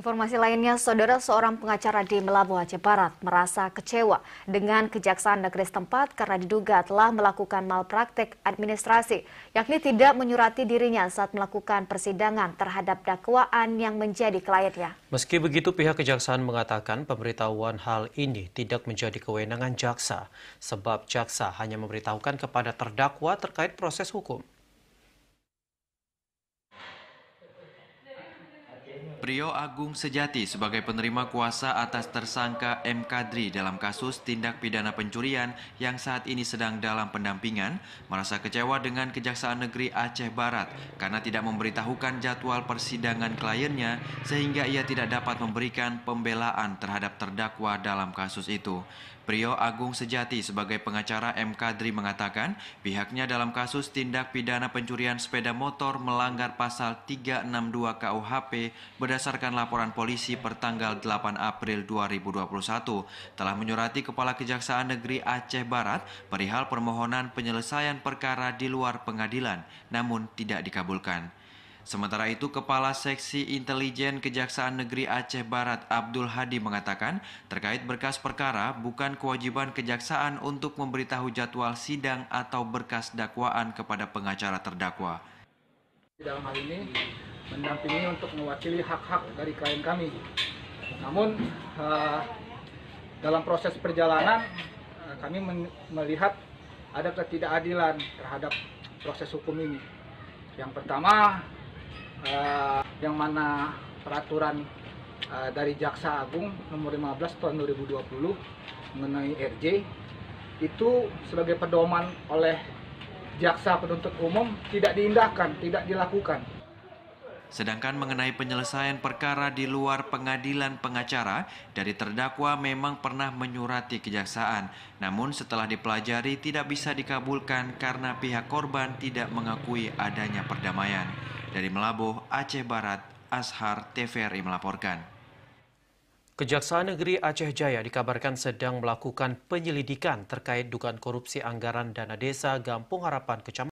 Informasi lainnya, saudara seorang pengacara di Melabuh, Aceh Barat merasa kecewa dengan Kejaksaan Negeri setempat karena diduga telah melakukan malpraktek administrasi, yakni tidak menyurati dirinya saat melakukan persidangan terhadap dakwaan yang menjadi kliennya. Meski begitu, pihak Kejaksaan mengatakan pemberitahuan hal ini tidak menjadi kewenangan jaksa, sebab jaksa hanya memberitahukan kepada terdakwa terkait proses hukum. Prio Agung Sejati sebagai penerima kuasa atas tersangka M. Kadri dalam kasus tindak pidana pencurian yang saat ini sedang dalam pendampingan, merasa kecewa dengan Kejaksaan Negeri Aceh Barat karena tidak memberitahukan jadwal persidangan kliennya sehingga ia tidak dapat memberikan pembelaan terhadap terdakwa dalam kasus itu. Prio Agung Sejati sebagai pengacara M. Kadri mengatakan pihaknya dalam kasus tindak pidana pencurian sepeda motor melanggar pasal 362 KUHP berdasarkan laporan polisi pertanggal 8 April 2021 telah menyurati Kepala Kejaksaan Negeri Aceh Barat perihal permohonan penyelesaian perkara di luar pengadilan namun tidak dikabulkan. Sementara itu, Kepala Seksi Intelijen Kejaksaan Negeri Aceh Barat Abdul Hadi mengatakan terkait berkas perkara bukan kewajiban kejaksaan untuk memberitahu jadwal sidang atau berkas dakwaan kepada pengacara terdakwa. Dalam hal ini mendampingi untuk mewakili hak-hak dari klien kami. Namun dalam proses perjalanan kami melihat ada ketidakadilan terhadap proses hukum ini. Yang pertama, yang mana peraturan dari Jaksa Agung nomor 15 tahun 2020 mengenai RJ itu sebagai pedoman oleh jaksa penuntut umum tidak diindahkan, tidak dilakukan. Sedangkan mengenai penyelesaian perkara di luar pengadilan, pengacara dari terdakwa memang pernah menyurati kejaksaan. Namun setelah dipelajari tidak bisa dikabulkan karena pihak korban tidak mengakui adanya perdamaian. Dari Melabuh, Aceh Barat, Ashar TVRI melaporkan. Kejaksaan Negeri Aceh Jaya dikabarkan sedang melakukan penyelidikan terkait dugaan korupsi anggaran dana desa Gampung Harapan, Kecamatan